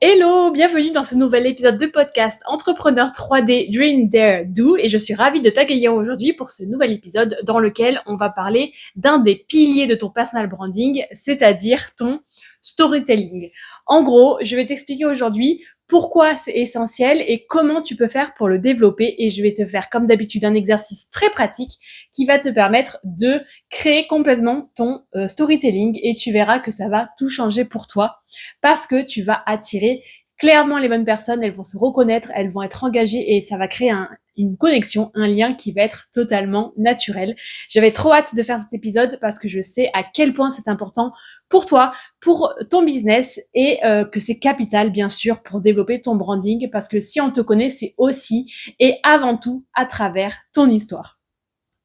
Hello, bienvenue dans ce nouvel épisode de podcast Entrepreneur 3D Dream Dare Do et je suis ravie de t'accueillir aujourd'hui pour ce nouvel épisode dans lequel on va parler d'un des piliers de ton personal branding, c'est-à-dire ton storytelling. En gros, je vais t'expliquer aujourd'hui pourquoi c'est essentiel et comment tu peux faire pour le développer et je vais te faire comme d'habitude un exercice très pratique qui va te permettre de créer complètement ton storytelling et tu verras que ça va tout changer pour toi parce que tu vas attirer clairement les bonnes personnes, elles vont se reconnaître, elles vont être engagées et ça va créer une connexion, un lien qui va être totalement naturel. J'avais trop hâte de faire cet épisode parce que je sais à quel point c'est important pour toi, pour ton business et que c'est capital bien sûr pour développer ton branding parce que si on te connaît, c'est aussi et avant tout à travers ton histoire.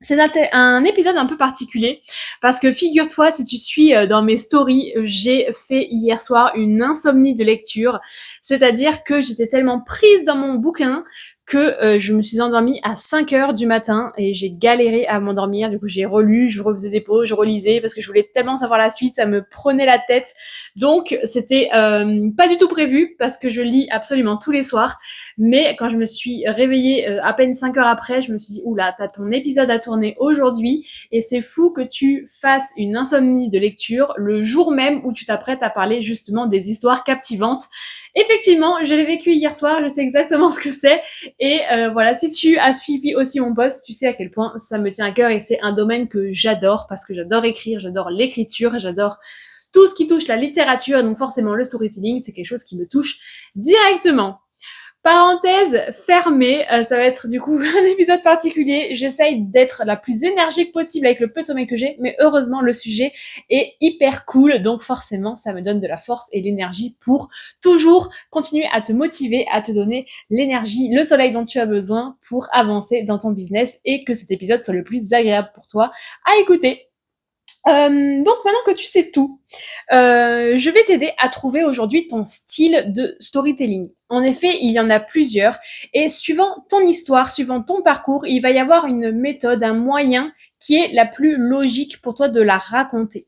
C'est un épisode un peu particulier parce que figure-toi, si tu suis dans mes stories, j'ai fait hier soir une insomnie de lecture, c'est-à-dire que j'étais tellement prise dans mon bouquin que je me suis endormie à 5 heures du matin et j'ai galéré à m'endormir. Du coup, j'ai relu, je refaisais des pauses, je relisais parce que je voulais tellement savoir la suite, ça me prenait la tête. Donc, c'était pas du tout prévu parce que je lis absolument tous les soirs. Mais quand je me suis réveillée à peine 5 heures après, je me suis dit, oula, t'as ton épisode à tourner aujourd'hui et c'est fou que tu fasses une insomnie de lecture le jour même où tu t'apprêtes à parler justement des histoires captivantes. Effectivement, je l'ai vécu hier soir, je sais exactement ce que c'est et voilà, si tu as suivi aussi mon post, tu sais à quel point ça me tient à cœur et c'est un domaine que j'adore parce que j'adore écrire, j'adore l'écriture, j'adore tout ce qui touche la littérature, donc forcément le storytelling, c'est quelque chose qui me touche directement. Parenthèse fermée, ça va être du coup un épisode particulier. J'essaye d'être la plus énergique possible avec le peu de sommeil que j'ai, mais heureusement le sujet est hyper cool, donc forcément ça me donne de la force et l'énergie pour toujours continuer à te motiver, à te donner l'énergie, le soleil dont tu as besoin pour avancer dans ton business et que cet épisode soit le plus agréable pour toi à écouter. Donc maintenant que tu sais tout, je vais t'aider à trouver aujourd'hui ton style de storytelling. En effet, il y en a plusieurs et suivant ton histoire, suivant ton parcours, il va y avoir une méthode, un moyen qui est la plus logique pour toi de la raconter.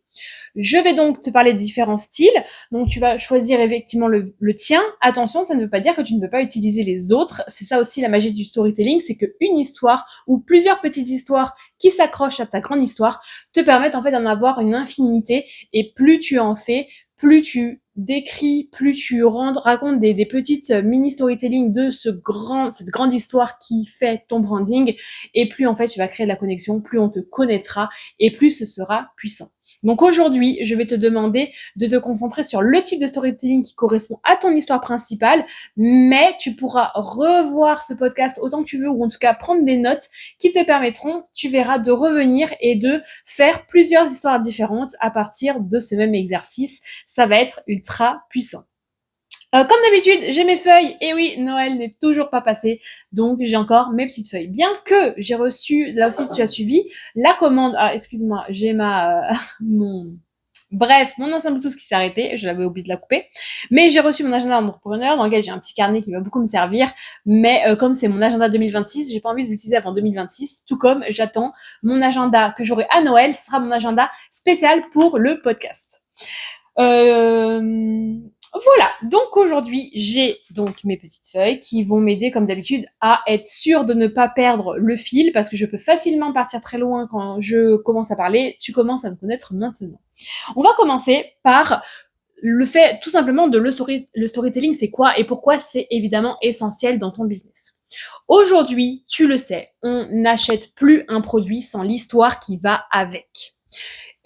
Je vais donc te parler des différents styles. Donc, tu vas choisir effectivement le tien. Attention, ça ne veut pas dire que tu ne peux pas utiliser les autres. C'est ça aussi la magie du storytelling, c'est qu'une histoire ou plusieurs petites histoires qui s'accrochent à ta grande histoire te permettent en fait d'en avoir une infinité. Et plus tu en fais, plus tu décris, plus tu racontes des petites mini storytelling de cette grande histoire qui fait ton branding, et plus en fait tu vas créer de la connexion, plus on te connaîtra et plus ce sera puissant. Donc aujourd'hui, je vais te demander de te concentrer sur le type de storytelling qui correspond à ton histoire principale, mais tu pourras revoir ce podcast autant que tu veux ou en tout cas prendre des notes qui te permettront, tu verras, de revenir et de faire plusieurs histoires différentes à partir de ce même exercice. Ça va être ultra puissant. Comme d'habitude, j'ai mes feuilles. Et oui, Noël n'est toujours pas passé. Donc, j'ai encore mes petites feuilles. Bien que j'ai reçu, là aussi, si tu as suivi, la commande. Ah, excuse-moi, j'ai mon ancien Bluetooth qui s'est arrêté. Je l'avais oublié de la couper. Mais j'ai reçu mon agenda d'entrepreneur dans lequel j'ai un petit carnet qui va beaucoup me servir. Mais comme c'est mon agenda 2026, j'ai pas envie de l'utiliser avant 2026. Tout comme j'attends mon agenda que j'aurai à Noël. Ce sera mon agenda spécial pour le podcast. Voilà, donc aujourd'hui, j'ai donc mes petites feuilles qui vont m'aider comme d'habitude à être sûre de ne pas perdre le fil parce que je peux facilement partir très loin quand je commence à parler. Tu commences à me connaître maintenant. On va commencer par le fait tout simplement de le storytelling, c'est quoi et pourquoi c'est évidemment essentiel dans ton business. Aujourd'hui, tu le sais, on n'achète plus un produit sans l'histoire qui va avec.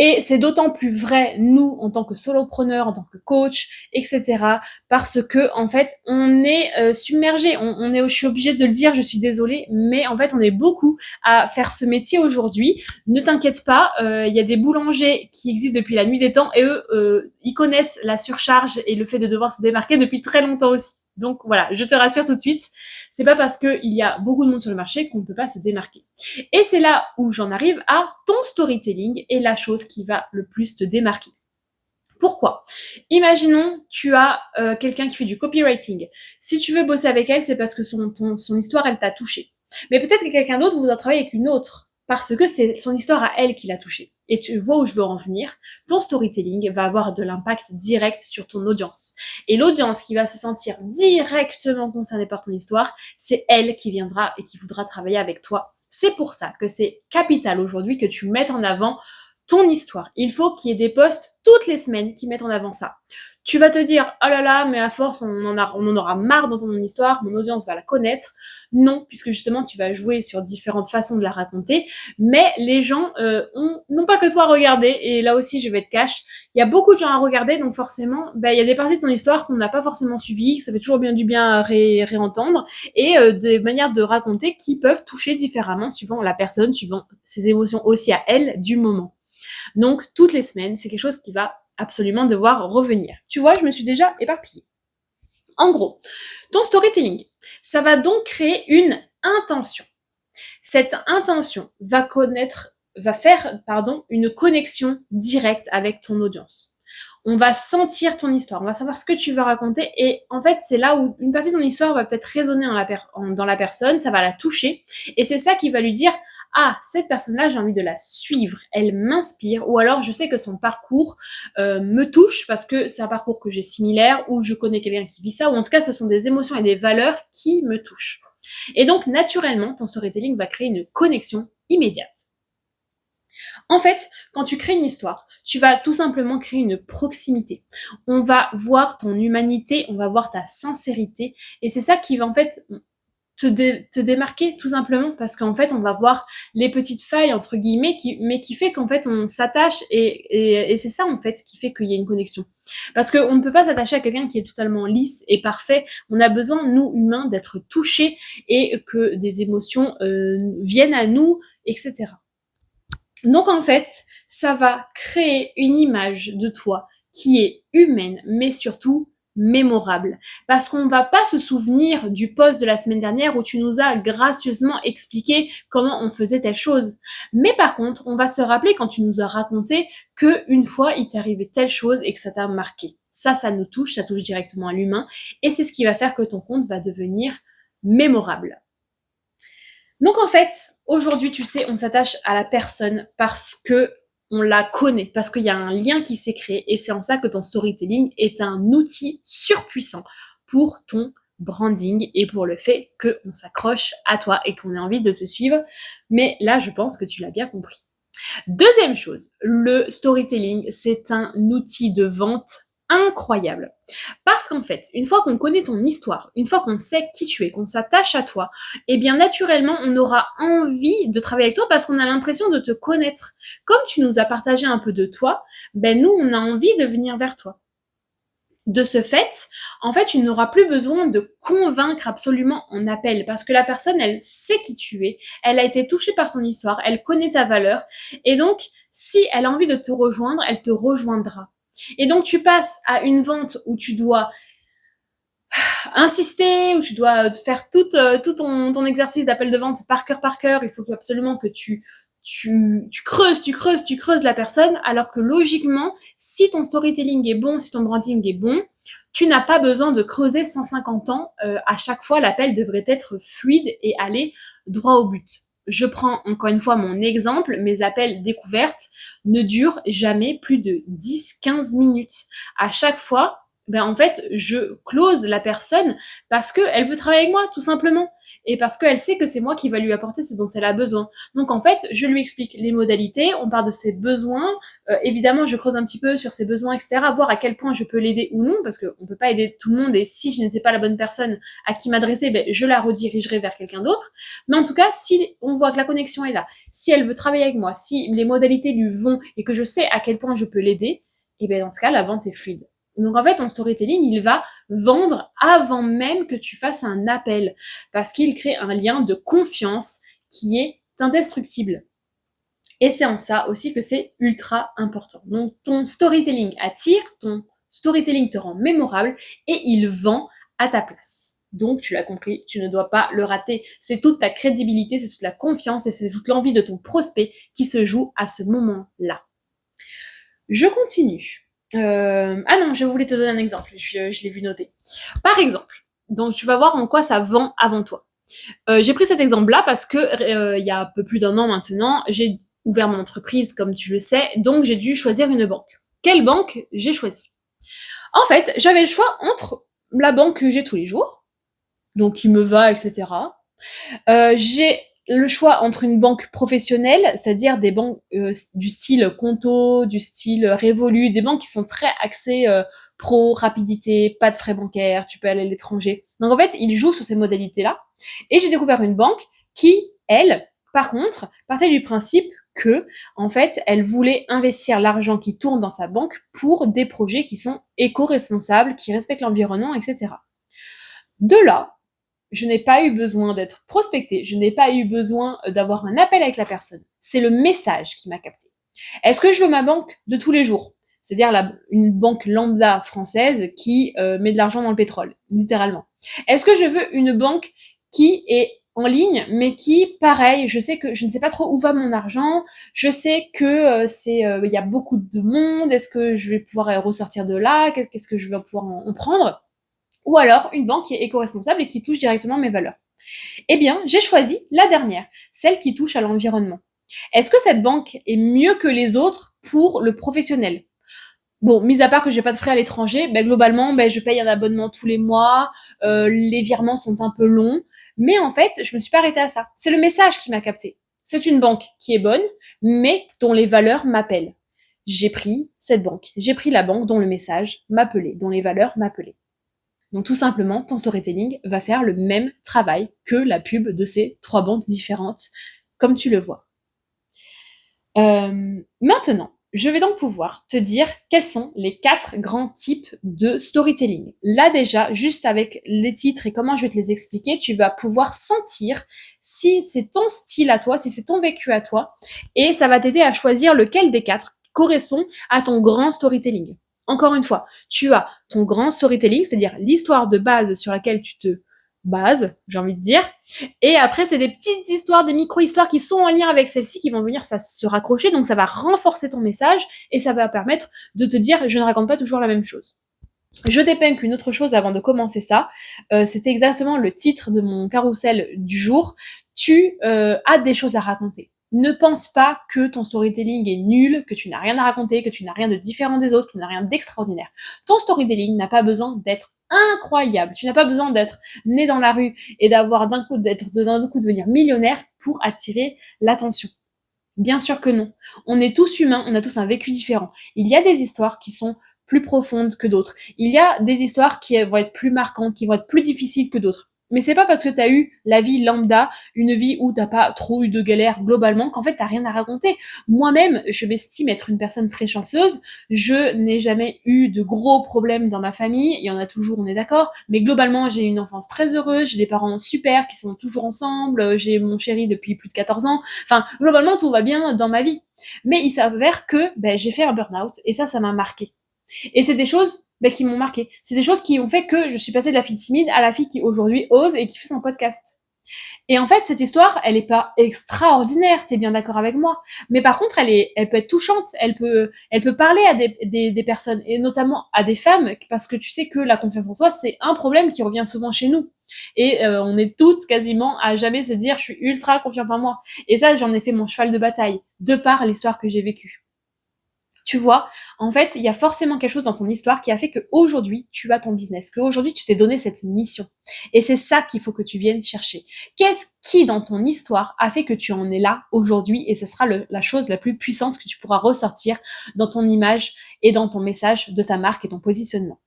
Et c'est d'autant plus vrai, nous, en tant que solopreneurs, en tant que coach, etc., parce que, en fait, on est submergé. Je suis obligée de le dire, je suis désolée, mais en fait, on est beaucoup à faire ce métier aujourd'hui. Ne t'inquiète pas, il y a des boulangers qui existent depuis la nuit des temps et eux, ils connaissent la surcharge et le fait de devoir se démarquer depuis très longtemps aussi. Donc voilà, je te rassure tout de suite, c'est pas parce qu'il y a beaucoup de monde sur le marché qu'on ne peut pas se démarquer. Et c'est là où j'en arrive à ton storytelling et la chose qui va le plus te démarquer. Pourquoi? Imaginons, tu as quelqu'un qui fait du copywriting. Si tu veux bosser avec elle, c'est parce que son histoire, elle t'a touché. Mais peut-être que quelqu'un d'autre voudra travailler avec une autre, parce que c'est son histoire à elle qui l'a touché. et tu vois où je veux en venir, ton storytelling va avoir de l'impact direct sur ton audience. Et l'audience qui va se sentir directement concernée par ton histoire, c'est elle qui viendra et qui voudra travailler avec toi. C'est pour ça que c'est capital aujourd'hui que tu mettes en avant ton histoire. Il faut qu'il y ait des posts toutes les semaines qui mettent en avant ça. Tu vas te dire, oh là là, mais à force, on en aura marre dans ton histoire, mon audience va la connaître. Non, puisque justement, tu vas jouer sur différentes façons de la raconter, mais les gens n'ont pas que toi à regarder, et là aussi, je vais te cash, il y a beaucoup de gens à regarder, donc forcément, il y a des parties de ton histoire qu'on n'a pas forcément suivies, que ça fait toujours bien du bien à réentendre, et des manières de raconter qui peuvent toucher différemment suivant la personne, suivant ses émotions aussi à elle du moment. Donc, toutes les semaines, c'est quelque chose qui va absolument devoir revenir. Tu vois, je me suis déjà éparpillée. En gros, ton storytelling, ça va donc créer une intention. Cette intention va faire une connexion directe avec ton audience. On va sentir ton histoire, on va savoir ce que tu veux raconter, et en fait, c'est là où une partie de ton histoire va peut-être résonner dans la personne, ça va la toucher, et c'est ça qui va lui dire, ah, cette personne-là, j'ai envie de la suivre, elle m'inspire, ou alors je sais que son parcours me touche parce que c'est un parcours que j'ai similaire, ou je connais quelqu'un qui vit ça, ou en tout cas, ce sont des émotions et des valeurs qui me touchent. Et donc, naturellement, ton storytelling va créer une connexion immédiate. En fait, quand tu crées une histoire, tu vas tout simplement créer une proximité. On va voir ton humanité, on va voir ta sincérité, et c'est ça qui va en fait te démarquer tout simplement, parce qu'en fait on va voir les petites failles entre guillemets mais qui fait qu'en fait on s'attache, et c'est ça en fait qui fait qu'il y a une connexion, parce qu'on ne peut pas s'attacher à quelqu'un qui est totalement lisse et parfait. On a besoin, nous humains, d'être touchés et que des émotions viennent à nous, etc. Donc en fait, ça va créer une image de toi qui est humaine, mais surtout mémorable. Parce qu'on ne va pas se souvenir du post de la semaine dernière où tu nous as gracieusement expliqué comment on faisait telle chose. Mais par contre, on va se rappeler quand tu nous as raconté qu'une fois, il t'est arrivé telle chose et que ça t'a marqué. Ça nous touche, ça touche directement à l'humain, et c'est ce qui va faire que ton compte va devenir mémorable. Donc en fait, aujourd'hui, tu sais, on s'attache à la personne parce que on la connaît, parce qu'il y a un lien qui s'est créé, et c'est en ça que ton storytelling est un outil surpuissant pour ton branding et pour le fait qu'on s'accroche à toi et qu'on ait envie de te suivre. Mais là, je pense que tu l'as bien compris. Deuxième chose, le storytelling, c'est un outil de vente incroyable. Parce qu'en fait, une fois qu'on connaît ton histoire, une fois qu'on sait qui tu es, qu'on s'attache à toi, eh bien naturellement, on aura envie de travailler avec toi parce qu'on a l'impression de te connaître. Comme tu nous as partagé un peu de toi, nous, on a envie de venir vers toi. De ce fait, en fait, tu n'auras plus besoin de convaincre absolument en appel, parce que la personne, elle sait qui tu es, elle a été touchée par ton histoire, elle connaît ta valeur, et donc, si elle a envie de te rejoindre, elle te rejoindra. Et donc, tu passes à une vente où tu dois insister, où tu dois faire tout ton exercice d'appel de vente par cœur, il faut absolument que tu creuses la personne, alors que logiquement, si ton storytelling est bon, si ton branding est bon, tu n'as pas besoin de creuser 150 ans. À chaque fois, l'appel devrait être fluide et aller droit au but. Je prends encore une fois mon exemple, mes appels découvertes ne durent jamais plus de 10-15 minutes. À chaque fois, en fait, je close la personne parce qu'elle veut travailler avec moi, tout simplement. Et parce qu'elle sait que c'est moi qui va lui apporter ce dont elle a besoin. Donc en fait, je lui explique les modalités, on parle de ses besoins, évidemment je creuse un petit peu sur ses besoins, etc., voir à quel point je peux l'aider ou non, parce qu'on peut pas aider tout le monde, et si je n'étais pas la bonne personne à qui m'adresser, je la redirigerai vers quelqu'un d'autre. Mais en tout cas, si on voit que la connexion est là, si elle veut travailler avec moi, si les modalités lui vont et que je sais à quel point je peux l'aider, et dans ce cas, la vente est fluide. Donc en fait, ton storytelling, il va vendre avant même que tu fasses un appel, parce qu'il crée un lien de confiance qui est indestructible. Et c'est en ça aussi que c'est ultra important. Donc ton storytelling attire, ton storytelling te rend mémorable, et il vend à ta place. Donc tu l'as compris, tu ne dois pas le rater. C'est toute ta crédibilité, c'est toute la confiance, et c'est toute l'envie de ton prospect qui se joue à ce moment-là. Je continue. Ah non, je voulais te donner un exemple, je l'ai vu noter. Par exemple, donc tu vas voir en quoi ça vend avant toi. J'ai pris cet exemple-là parce que il y a un peu plus d'un an maintenant, j'ai ouvert mon entreprise, comme tu le sais, donc j'ai dû choisir une banque. Quelle banque j'ai choisi? En fait, j'avais le choix entre la banque que j'ai tous les jours, donc qui me va, etc. J'ai le choix entre une banque professionnelle, c'est-à-dire des banques du style Conto, du style Revolut, des banques qui sont très axées pro, rapidité, pas de frais bancaires, tu peux aller à l'étranger. Donc en fait, ils jouent sur ces modalités-là. Et j'ai découvert une banque qui, elle, par contre, partait du principe que, en fait, elle voulait investir l'argent qui tourne dans sa banque pour des projets qui sont éco-responsables, qui respectent l'environnement, etc. De là, je n'ai pas eu besoin d'être prospectée, je n'ai pas eu besoin d'avoir un appel avec la personne. C'est le message qui m'a capté. Est-ce que je veux ma banque de tous les jours? C'est-à-dire une banque lambda française qui met de l'argent dans le pétrole, littéralement. Est-ce que je veux une banque qui est en ligne, mais qui, pareil, je sais que je ne sais pas trop où va mon argent, je sais que il y a beaucoup de monde, est-ce que je vais pouvoir ressortir de là, qu'est-ce que je vais pouvoir en prendre? Ou alors une banque qui est éco-responsable et qui touche directement mes valeurs. Eh bien, j'ai choisi la dernière, celle qui touche à l'environnement. Est-ce que cette banque est mieux que les autres pour le professionnel? Bon, mis à part que j'ai pas de frais à l'étranger, globalement, je paye un abonnement tous les mois, les virements sont un peu longs, mais en fait, je me suis pas arrêtée à ça. C'est le message qui m'a captée. C'est une banque qui est bonne, mais dont les valeurs m'appellent. J'ai pris cette banque. J'ai pris la banque dont le message m'appelait, dont les valeurs m'appelaient. Donc tout simplement, ton storytelling va faire le même travail que la pub de ces 3 banques différentes, comme tu le vois. Maintenant, je vais donc pouvoir te dire quels sont les 4 grands types de storytelling. Là déjà, juste avec les titres et comment je vais te les expliquer, tu vas pouvoir sentir si c'est ton style à toi, si c'est ton vécu à toi, et ça va t'aider à choisir lequel des 4 correspond à ton grand storytelling. Encore une fois, tu as ton grand storytelling, c'est-à-dire l'histoire de base sur laquelle tu te bases, j'ai envie de dire. Et après, c'est des petites histoires, des micro-histoires qui sont en lien avec celle-ci qui vont venir se raccrocher. Donc, ça va renforcer ton message et ça va permettre de te dire, je ne raconte pas toujours la même chose. Je t'épingle une autre chose avant de commencer ça. C'était exactement le titre de mon carrousel du jour. Tu as des choses à raconter. Ne pense pas que ton storytelling est nul, que tu n'as rien à raconter, que tu n'as rien de différent des autres, que tu n'as rien d'extraordinaire. Ton storytelling n'a pas besoin d'être incroyable. Tu n'as pas besoin d'être né dans la rue et d'avoir d'un coup devenir millionnaire pour attirer l'attention. Bien sûr que non. On est tous humains, on a tous un vécu différent. Il y a des histoires qui sont plus profondes que d'autres. Il y a des histoires qui vont être plus marquantes, qui vont être plus difficiles que d'autres. Mais c'est pas parce que t'as eu la vie lambda, une vie où t'as pas trop eu de galères globalement, qu'en fait t'as rien à raconter. Moi-même, je m'estime être une personne très chanceuse. Je n'ai jamais eu de gros problèmes dans ma famille. Il y en a toujours, on est d'accord. Mais globalement, j'ai eu une enfance très heureuse. J'ai des parents super qui sont toujours ensemble. J'ai mon chéri depuis plus de 14 ans. Enfin, globalement, tout va bien dans ma vie. Mais il s'avère que j'ai fait un burn-out et ça m'a marqué. Et c'est des choses qui m'ont marqué. C'est des choses qui ont fait que je suis passée de la fille timide à la fille qui aujourd'hui ose et qui fait son podcast. Et en fait, cette histoire, elle est pas extraordinaire, t'es bien d'accord avec moi. Mais par contre, elle peut être touchante, elle peut parler à des personnes, et notamment à des femmes, parce que tu sais que la confiance en soi, c'est un problème qui revient souvent chez nous. Et on est toutes quasiment à jamais se dire, je suis ultra confiante en moi. Et ça, j'en ai fait mon cheval de bataille, de par l'histoire que j'ai vécue. Tu vois, en fait, il y a forcément quelque chose dans ton histoire qui a fait qu'aujourd'hui, tu as ton business, qu'aujourd'hui, tu t'es donné cette mission. Et c'est ça qu'il faut que tu viennes chercher. Qu'est-ce qui, dans ton histoire, a fait que tu en es là aujourd'hui? Et ce sera la chose la plus puissante que tu pourras ressortir dans ton image et dans ton message de ta marque et ton positionnement.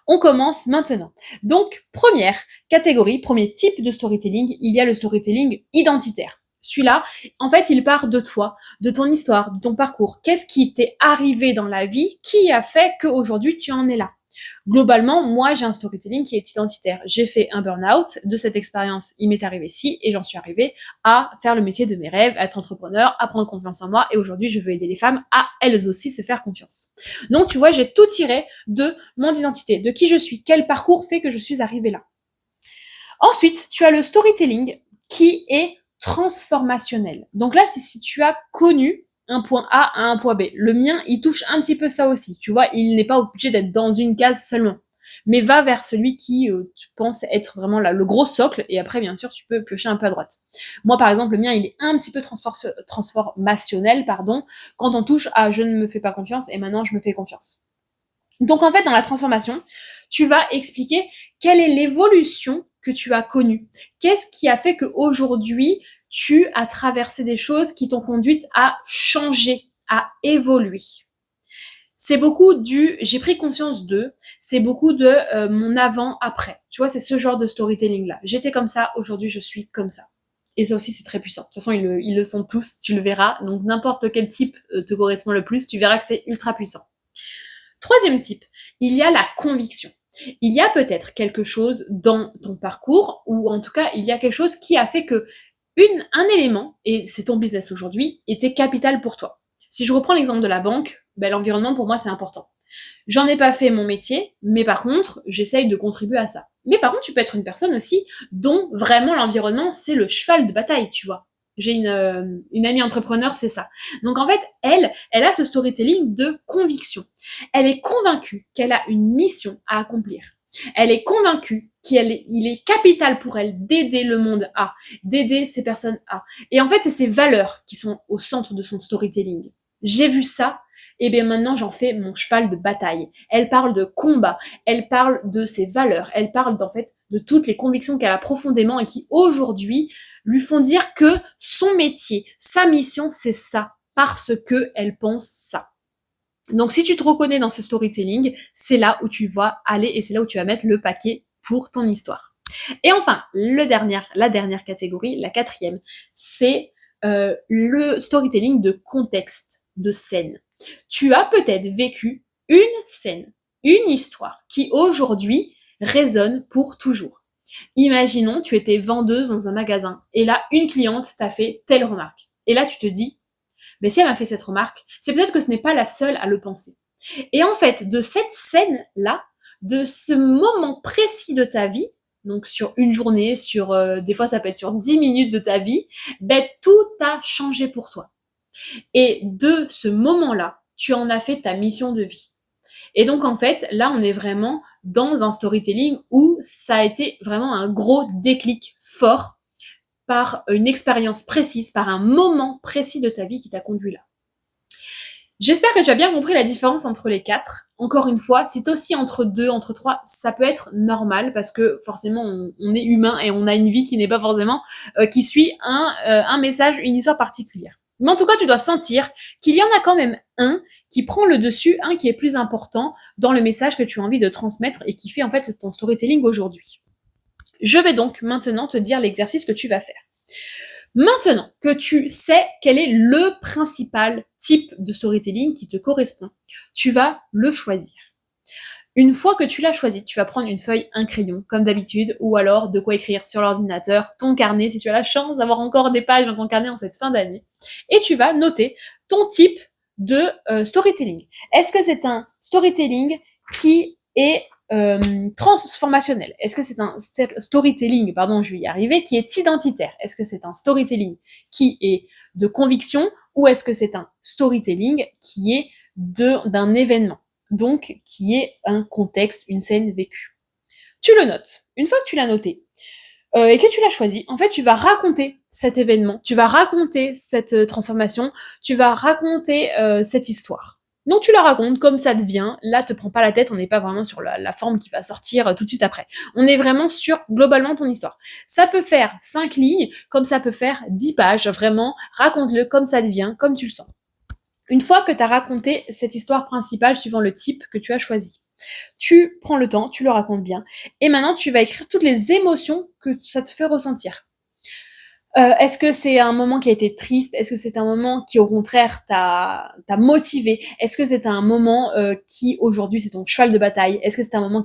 On commence maintenant. Donc, première catégorie, premier type de storytelling, il y a le storytelling identitaire. Celui-là, en fait, il part de toi, de ton histoire, de ton parcours. Qu'est-ce qui t'est arrivé dans la vie qui a fait qu'aujourd'hui tu en es là? Globalement, moi, j'ai un storytelling qui est identitaire. J'ai fait un burn-out. De cette expérience, il m'est arrivé ci et j'en suis arrivée à faire le métier de mes rêves, à être entrepreneur, à prendre confiance en moi. Et aujourd'hui, je veux aider les femmes à elles aussi se faire confiance. Donc, tu vois, j'ai tout tiré de mon identité, de qui je suis, quel parcours fait que je suis arrivée là. Ensuite, tu as le storytelling qui est transformationnel. Donc là, c'est si tu as connu un point A à un point B. Le mien, il touche un petit peu ça aussi. Tu vois, il n'est pas obligé d'être dans une case seulement. mais va vers celui qui tu penses être vraiment le gros socle, et après bien sûr tu peux piocher un peu à droite. Moi par exemple le mien il est un petit peu transformationnel, quand on touche à je ne me fais pas confiance et maintenant je me fais confiance. Donc en fait dans la transformation, tu vas expliquer quelle est l'évolution que tu as connue. Qu'est-ce qui a fait qu'aujourd'hui tu as traversé des choses qui t'ont conduite à changer, à évoluer. C'est beaucoup j'ai pris conscience de, c'est beaucoup de mon avant-après. Tu vois, c'est ce genre de storytelling-là. J'étais comme ça, aujourd'hui je suis comme ça. Et ça aussi c'est très puissant. De toute façon ils le sont tous, tu le verras. Donc n'importe lequel type te correspond le plus, tu verras que c'est ultra puissant. Troisième type, il y a la conviction. Il y a peut-être quelque chose dans ton parcours, ou en tout cas il y a quelque chose qui a fait que un élément, et c'est ton business aujourd'hui, était capital pour toi. Si je reprends l'exemple de la banque, l'environnement pour moi c'est important. J'en ai pas fait mon métier, mais par contre, j'essaye de contribuer à ça. Mais par contre, tu peux être une personne aussi dont vraiment l'environnement c'est le cheval de bataille, tu vois. J'ai une amie entrepreneur, c'est ça. Donc en fait, elle a ce storytelling de conviction. Elle est convaincue qu'elle a une mission à accomplir. Elle est convaincue il est capital pour elle d'aider le monde A, d'aider ces personnes A. Et en fait, c'est ses valeurs qui sont au centre de son storytelling. J'ai vu ça, et bien maintenant j'en fais mon cheval de bataille. Elle parle de combat, elle parle de ses valeurs, elle parle en fait de toutes les convictions qu'elle a profondément et qui aujourd'hui lui font dire que son métier, sa mission, c'est ça, parce que elle pense ça. Donc si tu te reconnais dans ce storytelling, c'est là où tu vas aller et c'est là où tu vas mettre le paquet pour ton histoire. Et enfin, la dernière catégorie, la quatrième, c'est le storytelling de contexte, de scène. Tu as peut-être vécu une scène, une histoire qui aujourd'hui résonne pour toujours. Imaginons, tu étais vendeuse dans un magasin et là, une cliente t'a fait telle remarque. Et là, tu te dis, mais si elle m'a fait cette remarque, c'est peut-être que ce n'est pas la seule à le penser. Et en fait, de cette scène-là, de ce moment précis de ta vie, donc sur une journée, des fois ça peut être sur 10 minutes de ta vie, tout a changé pour toi. Et de ce moment-là, tu en as fait ta mission de vie. Et donc en fait, là on est vraiment dans un storytelling où ça a été vraiment un gros déclic fort par une expérience précise, par un moment précis de ta vie qui t'a conduit là. J'espère que tu as bien compris la différence entre les quatre. Encore une fois, si t'es aussi entre deux, entre trois, ça peut être normal parce que forcément on est humain et on a une vie qui n'est pas forcément qui suit un message, une histoire particulière. Mais en tout cas, tu dois sentir qu'il y en a quand même un qui prend le dessus, un qui est plus important dans le message que tu as envie de transmettre et qui fait en fait ton storytelling aujourd'hui. Je vais donc maintenant te dire l'exercice que tu vas faire. Maintenant que tu sais quel est le principal type de storytelling qui te correspond, tu vas le choisir. Une fois que tu l'as choisi, tu vas prendre une feuille, un crayon, comme d'habitude, ou alors de quoi écrire sur l'ordinateur, ton carnet, si tu as la chance d'avoir encore des pages dans ton carnet en cette fin d'année, et tu vas noter ton type de storytelling. Est-ce que c'est un storytelling qui est transformationnel? Est-ce que c'est un storytelling, je vais y arriver, qui est identitaire? Est-ce que c'est un storytelling qui est de conviction ou est-ce que c'est un storytelling qui est d'un événement, donc qui est un contexte, une scène vécue? Tu le notes. Une fois que tu l'as noté et que tu l'as choisi, en fait, tu vas raconter cet événement, tu vas raconter cette transformation, tu vas raconter cette histoire. Donc tu la racontes comme ça te vient, là te prends pas la tête, on n'est pas vraiment sur la forme qui va sortir tout de suite après. On est vraiment sur globalement ton histoire. Ça peut faire 5 lignes, comme ça peut faire 10 pages, vraiment, raconte-le comme ça te vient, comme tu le sens. Une fois que tu as raconté cette histoire principale suivant le type que tu as choisi, tu prends le temps, tu le racontes bien, et maintenant tu vas écrire toutes les émotions que ça te fait ressentir. Est-ce que c'est un moment qui a été triste? Est-ce que c'est un moment qui, au contraire, t'a motivé? Est-ce que c'est un moment qui, aujourd'hui, c'est ton cheval de bataille? Est-ce que c'est un moment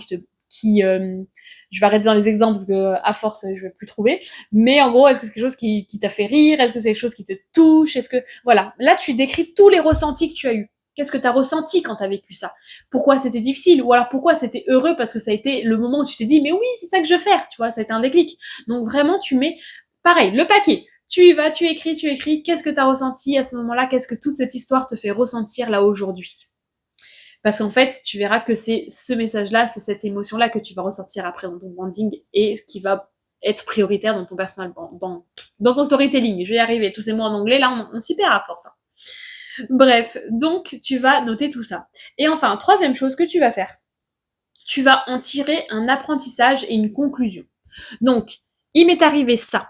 je vais arrêter dans les exemples parce que à force, je vais plus trouver. Mais en gros, est-ce que c'est quelque chose qui t'a fait rire? Est-ce que c'est quelque chose qui te touche? Voilà. Là, tu décris tous les ressentis que tu as eus. Qu'est-ce que tu as ressenti quand tu as vécu ça? Pourquoi c'était difficile? Ou alors pourquoi c'était heureux parce que ça a été le moment où tu t'es dit, mais oui, c'est ça que je veux faire, tu vois, ça a été un déclic. Donc vraiment, tu mets pareil, le paquet. Tu y vas, tu écris, qu'est-ce que tu as ressenti à ce moment-là, qu'est-ce que toute cette histoire te fait ressentir là aujourd'hui. Parce qu'en fait, tu verras que c'est ce message-là, c'est cette émotion-là que tu vas ressortir après dans ton branding et ce qui va être prioritaire dans ton personnel, dans ton storytelling. Je vais y arriver. Tous ces mots en anglais, là, on s'y perd à force. Bref, donc tu vas noter tout ça. Et enfin, troisième chose que tu vas faire, tu vas en tirer un apprentissage et une conclusion. Donc, il m'est arrivé ça,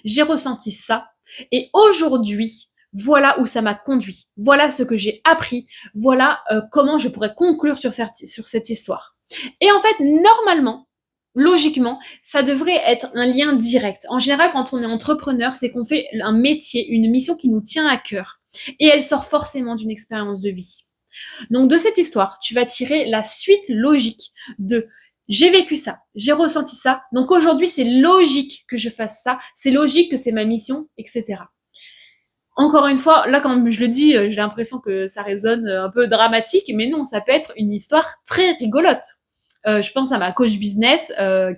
j'ai ressenti ça, et aujourd'hui, voilà où ça m'a conduit, voilà ce que j'ai appris, voilà comment je pourrais conclure sur cette histoire. Et en fait, normalement, logiquement, ça devrait être un lien direct. En général, quand on est entrepreneur, c'est qu'on fait un métier, une mission qui nous tient à cœur. Et elle sort forcément d'une expérience de vie. Donc de cette histoire, tu vas tirer la suite logique de j'ai vécu ça, j'ai ressenti ça, donc aujourd'hui c'est logique que je fasse ça, c'est logique que c'est ma mission, etc. Encore une fois, là quand je le dis, j'ai l'impression que ça résonne un peu dramatique, mais non, ça peut être une histoire très rigolote. Je pense à ma coach business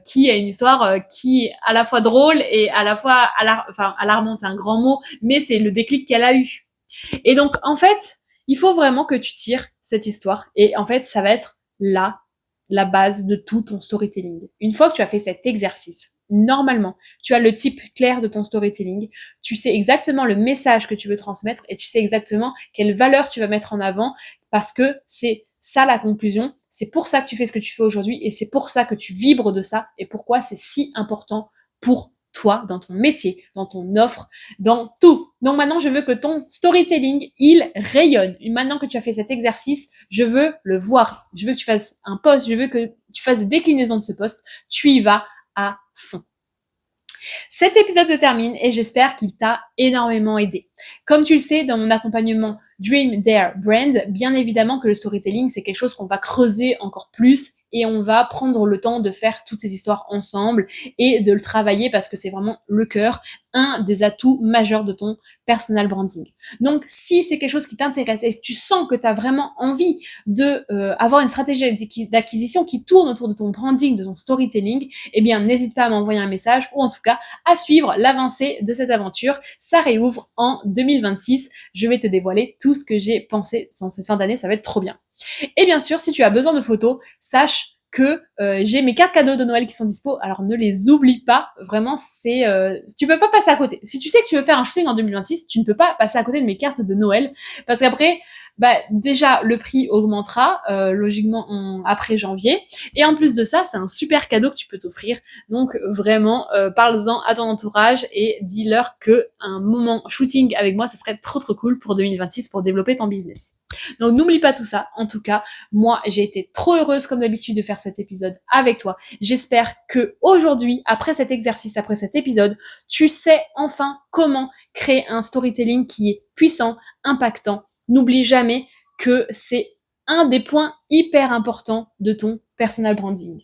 qui a une histoire qui est à la fois drôle et à la fois alarmante, c'est un grand mot, mais c'est le déclic qu'elle a eu. Et donc en fait, il faut vraiment que tu tires cette histoire et en fait, ça va être la base de tout ton storytelling. Une fois que tu as fait cet exercice, normalement, tu as le type clair de ton storytelling, tu sais exactement le message que tu veux transmettre et tu sais exactement quelle valeur tu vas mettre en avant parce que c'est ça la conclusion, c'est pour ça que tu fais ce que tu fais aujourd'hui et c'est pour ça que tu vibres de ça et pourquoi c'est si important pour toi, dans ton métier, dans ton offre, dans tout. Donc maintenant, je veux que ton storytelling, il rayonne. Et maintenant que tu as fait cet exercice, je veux le voir. Je veux que tu fasses un post, je veux que tu fasses des déclinaisons de ce post. Tu y vas à fond. Cet épisode se termine et j'espère qu'il t'a énormément aidé. Comme tu le sais, dans mon accompagnement Dream Dare Brand, bien évidemment que le storytelling, c'est quelque chose qu'on va creuser encore plus et on va prendre le temps de faire toutes ces histoires ensemble et de le travailler parce que c'est vraiment le cœur, un des atouts majeurs de ton personal branding. Donc, si c'est quelque chose qui t'intéresse et que tu sens que tu as vraiment envie de avoir une stratégie d'acquisition qui tourne autour de ton branding, de ton storytelling, eh bien, n'hésite pas à m'envoyer un message ou en tout cas à suivre l'avancée de cette aventure. Ça réouvre en 2026. Je vais te dévoiler tout ce que j'ai pensé dans cette fin d'année. Ça va être trop bien. Et bien sûr, si tu as besoin de photos, sache que j'ai mes cartes cadeaux de Noël qui sont dispo. Alors ne les oublie pas. Vraiment, tu peux pas passer à côté. Si tu sais que tu veux faire un shooting en 2026, tu ne peux pas passer à côté de mes cartes de Noël parce qu'après, déjà le prix augmentera logiquement après janvier. Et en plus de ça, c'est un super cadeau que tu peux t'offrir. Donc vraiment, parle-en à ton entourage et dis-leur que un moment shooting avec moi, ça serait trop cool pour 2026 pour développer ton business. Donc n'oublie pas tout ça. En tout cas, moi j'ai été trop heureuse comme d'habitude de faire cet épisode avec toi. J'espère que aujourd'hui, après cet exercice, après cet épisode, tu sais enfin comment créer un storytelling qui est puissant, impactant. N'oublie jamais que c'est un des points hyper importants de ton personal branding.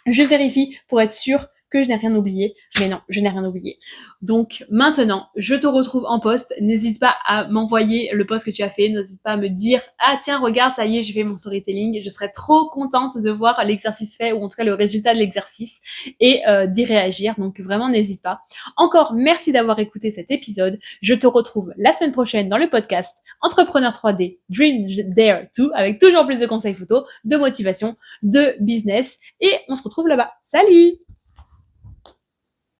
Je vérifie pour être sûre que je n'ai rien oublié, mais non, je n'ai rien oublié. Donc maintenant, je te retrouve en post. N'hésite pas à m'envoyer le post que tu as fait, n'hésite pas à me dire « Ah tiens, regarde, ça y est, j'ai fait mon storytelling ». Je serais trop contente de voir l'exercice fait, ou en tout cas le résultat de l'exercice, et d'y réagir. Donc vraiment, n'hésite pas. Encore merci d'avoir écouté cet épisode. Je te retrouve la semaine prochaine dans le podcast Entrepreneur 3D Dream Dare 2, avec toujours plus de conseils photos, de motivation, de business, et on se retrouve là-bas. Salut!